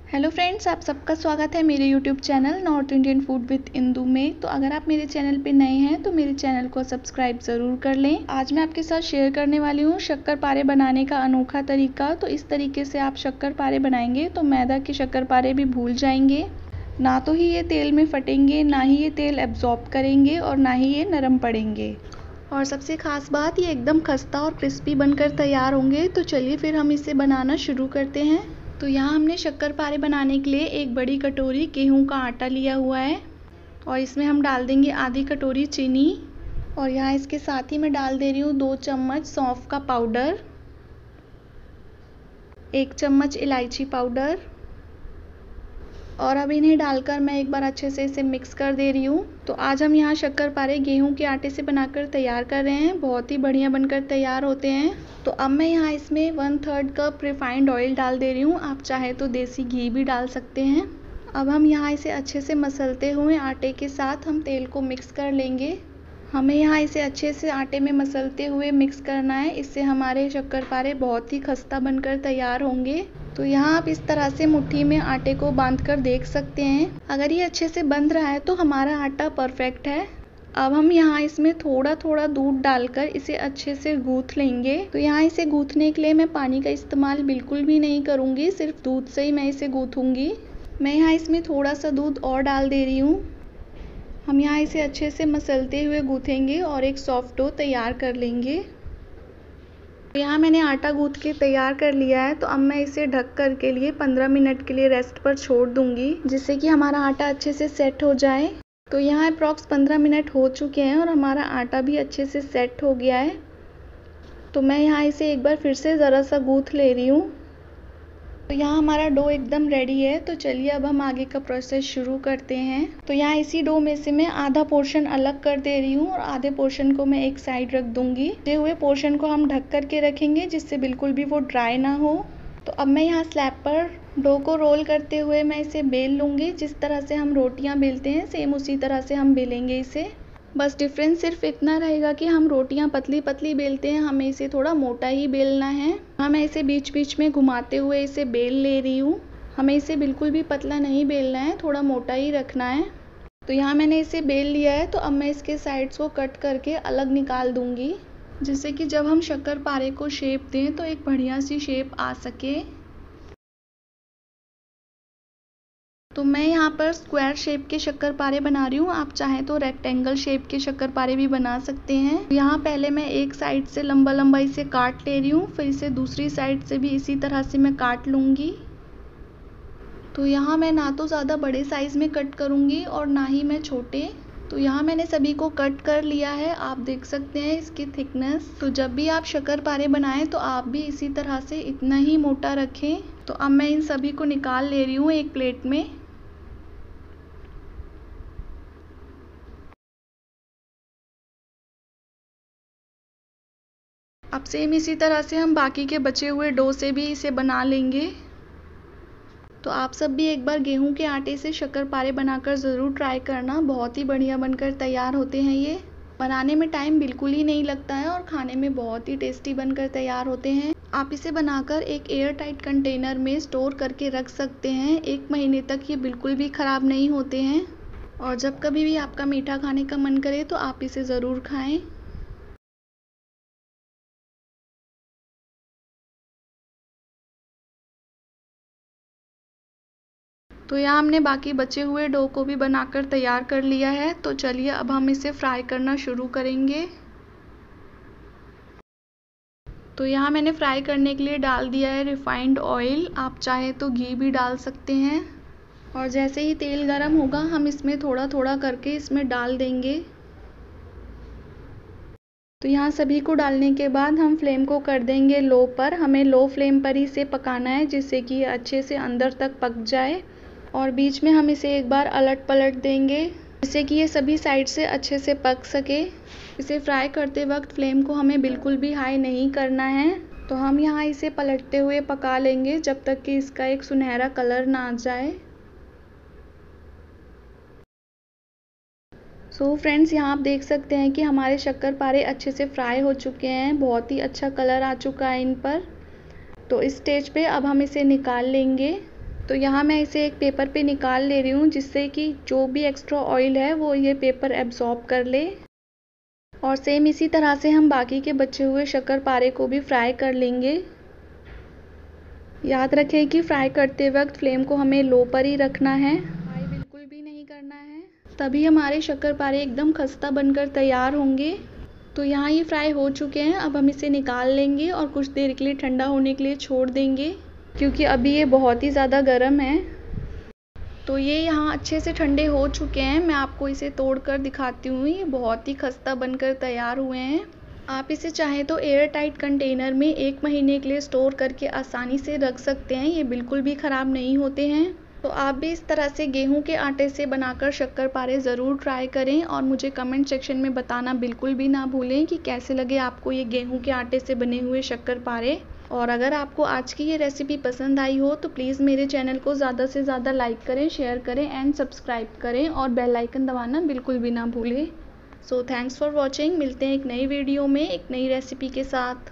Hello friends, आप सबका स्वागत है मेरे YouTube channel north Indian food with Indu में। तो अगर आप मेरे चैनल पे नए हैं तो मेरे चैनल को सब्सक्राइब ज़रूर कर लें। आज मैं आपके साथ शेयर करने वाली हूँ शक्करपारे बनाने का अनोखा तरीका। तो इस तरीके से आप शक्करपारे बनाएंगे तो मैदा के शक्करपारे भी भूल जाएंगे। ना तो ही ये तेल में फटेंगे, ना ही ये तेल एब्जॉर्ब करेंगे और ना ही ये नरम पड़ेंगे। और सबसे ख़ास बात, ये एकदम खस्ता और क्रिस्पी बनकर तैयार होंगे। तो चलिए फिर हम इसे बनाना शुरू करते हैं। तो यहाँ हमने शक्करपारे बनाने के लिए एक बड़ी कटोरी गेहूं का आटा लिया हुआ है और इसमें हम डाल देंगे आधी कटोरी चीनी। और यहाँ इसके साथ ही मैं डाल दे रही हूँ 2 चम्मच सौंफ का पाउडर, 1 चम्मच इलायची पाउडर। और अब इन्हें डालकर मैं एक बार अच्छे से इसे मिक्स कर दे रही हूँ। तो आज हम यहाँ शक्करपारे गेहूं के आटे से बनाकर तैयार कर रहे हैं। बहुत ही बढ़िया बनकर तैयार होते हैं। तो अब मैं यहाँ इसमें 1/3 कप रिफाइंड ऑयल डाल दे रही हूँ। आप चाहे तो देसी घी भी डाल सकते हैं। अब हम यहाँ इसे अच्छे से मसलते हुए आटे के साथ हम तेल को मिक्स कर लेंगे। हमें यहाँ इसे अच्छे से आटे में मसलते हुए मिक्स करना है। इससे हमारे शक्करपारे बहुत ही खस्ता बनकर तैयार होंगे। तो यहाँ आप इस तरह से मुट्ठी में आटे को बांधकर देख सकते हैं। अगर ये अच्छे से बंध रहा है तो हमारा आटा परफेक्ट है। अब हम यहाँ इसमें थोड़ा थोड़ा दूध डालकर इसे अच्छे से गूँथ लेंगे। तो यहाँ इसे गूँथने के लिए मैं पानी का इस्तेमाल बिल्कुल भी नहीं करूँगी, सिर्फ दूध से ही मैं इसे गूँथूँगी। मैं यहाँ इसमें थोड़ा सा दूध और डाल दे रही हूँ। हम यहाँ इसे अच्छे से मसलते हुए गूँथेंगे और एक सॉफ्ट डो तैयार कर लेंगे। तो यहाँ मैंने आटा गूँथ के तैयार कर लिया है। तो अब मैं इसे ढक कर के लिए 15 मिनट के लिए रेस्ट पर छोड़ दूँगी, जिससे कि हमारा आटा अच्छे से सेट हो जाए। तो यहाँ अप्रॉक्स 15 मिनट हो चुके हैं और हमारा आटा भी अच्छे से सेट हो गया है। तो मैं यहाँ इसे एक बार फिर से ज़रा सा गूँथ ले रही हूँ। तो यहाँ हमारा डो एकदम रेडी है। तो चलिए अब हम आगे का प्रोसेस शुरू करते हैं। तो यहाँ इसी डो में से मैं आधा पोर्शन अलग कर दे रही हूँ और आधे पोर्शन को मैं एक साइड रख दूँगी। बचे हुए पोर्शन को हम ढक करके रखेंगे, जिससे बिल्कुल भी वो ड्राई ना हो। तो अब मैं यहाँ स्लैब पर डो को रोल करते हुए मैं इसे बेल लूँगी। जिस तरह से हम रोटियाँ बेलते हैं सेम उसी तरह से हम बेलेंगे इसे। बस डिफरेंस सिर्फ इतना रहेगा कि हम रोटियां पतली पतली बेलते हैं, हमें इसे थोड़ा मोटा ही बेलना है। हाँ, मैं इसे बीच बीच में घुमाते हुए इसे बेल ले रही हूँ। हमें इसे बिल्कुल भी पतला नहीं बेलना है, थोड़ा मोटा ही रखना है। तो यहाँ मैंने इसे बेल लिया है। तो अब मैं इसके साइड्स को कट करके अलग निकाल दूँगी, जिससे कि जब हम शक्करपारे को शेप दें तो एक बढ़िया सी शेप आ सके। तो मैं यहाँ पर स्क्वायर शेप के शक्करपारे बना रही हूँ। आप चाहें तो रेक्टेंगल शेप के शक्करपारे भी बना सकते हैं। यहाँ पहले मैं एक साइड से लंबा लंबा इसे काट ले रही हूँ, फिर इसे दूसरी साइड से भी इसी तरह से मैं काट लूँगी। तो यहाँ मैं ना तो ज़्यादा बड़े साइज़ में कट करूँगी और ना ही मैं छोटे। तो यहाँ मैंने सभी को कट कर लिया है। आप देख सकते हैं इसकी थिकनेस। तो जब भी आप शक्करपारे बनाएं तो आप भी इसी तरह से इतना ही मोटा रखें। तो अब मैं इन सभी को निकाल ले रही हूँ एक प्लेट में। अब सेम इसी तरह से हम बाकी के बचे हुए डो से भी इसे बना लेंगे। तो आप सब भी एक बार गेहूं के आटे से शक्करपारे बनाकर ज़रूर ट्राई करना। बहुत ही बढ़िया बनकर तैयार होते हैं। ये बनाने में टाइम बिल्कुल ही नहीं लगता है और खाने में बहुत ही टेस्टी बनकर तैयार होते हैं। आप इसे बनाकर एक एयर टाइट कंटेनर में स्टोर करके रख सकते हैं। 1 महीने तक ये बिल्कुल भी ख़राब नहीं होते हैं। और जब कभी भी आपका मीठा खाने का मन करे तो आप इसे ज़रूर खाएँ। तो यहाँ हमने बाकी बचे हुए डो को भी बनाकर तैयार कर लिया है। तो चलिए अब हम इसे फ्राई करना शुरू करेंगे। तो यहाँ मैंने फ्राई करने के लिए डाल दिया है रिफाइंड ऑयल। आप चाहे तो घी भी डाल सकते हैं। और जैसे ही तेल गरम होगा हम इसमें थोड़ा थोड़ा करके इसमें डाल देंगे। तो यहाँ सभी को डालने के बाद हम फ्लेम को कर देंगे लो पर। हमें लो फ्लेम पर ही इसे पकाना है, जिससे कि अच्छे से अंदर तक पक जाए। और बीच में हम इसे एक बार अलट पलट देंगे, जिससे कि ये सभी साइड से अच्छे से पक सके। इसे फ्राई करते वक्त फ्लेम को हमें बिल्कुल भी हाई नहीं करना है। तो हम यहाँ इसे पलटते हुए पका लेंगे जब तक कि इसका एक सुनहरा कलर ना आ जाए। सो फ्रेंड्स, यहाँ आप देख सकते हैं कि हमारे शक्करपारे अच्छे से फ्राई हो चुके हैं। बहुत ही अच्छा कलर आ चुका है इन पर। तो इस स्टेज पे अब हम इसे निकाल लेंगे। तो यहाँ मैं इसे एक पेपर पे निकाल ले रही हूँ, जिससे कि जो भी एक्स्ट्रा ऑयल है वो ये पेपर एब्जॉर्ब कर ले। और सेम इसी तरह से हम बाकी के बचे हुए शक्करपारे को भी फ्राई कर लेंगे। याद रखें कि फ्राई करते वक्त फ्लेम को हमें लो पर ही रखना है, हाई बिल्कुल भी नहीं करना है, तभी हमारे शक्करपारे एकदम खस्ता बनकर तैयार होंगे। तो यहाँ ये फ्राई हो चुके हैं। अब हम इसे निकाल लेंगे और कुछ देर के लिए ठंडा होने के लिए छोड़ देंगे, क्योंकि अभी ये बहुत ही ज़्यादा गर्म है। तो ये यहाँ अच्छे से ठंडे हो चुके हैं। मैं आपको इसे तोड़ कर दिखाती हूँ। ये बहुत ही खस्ता बनकर तैयार हुए हैं। आप इसे चाहें तो एयर टाइट कंटेनर में 1 महीने के लिए स्टोर करके आसानी से रख सकते हैं। ये बिल्कुल भी ख़राब नहीं होते हैं। तो आप भी इस तरह से गेहूं के आटे से बनाकर शक्करपारे ज़रूर ट्राई करें और मुझे कमेंट सेक्शन में बताना बिल्कुल भी ना भूलें कि कैसे लगे आपको ये गेहूं के आटे से बने हुए शक्करपारे। और अगर आपको आज की ये रेसिपी पसंद आई हो तो प्लीज़ मेरे चैनल को ज़्यादा से ज़्यादा लाइक करें, शेयर करें एंड सब्सक्राइब करें और बेल आइकन दबाना बिल्कुल भी ना भूलें। So thanks for watching. मिलते हैं एक नई वीडियो में एक नई रेसिपी के साथ।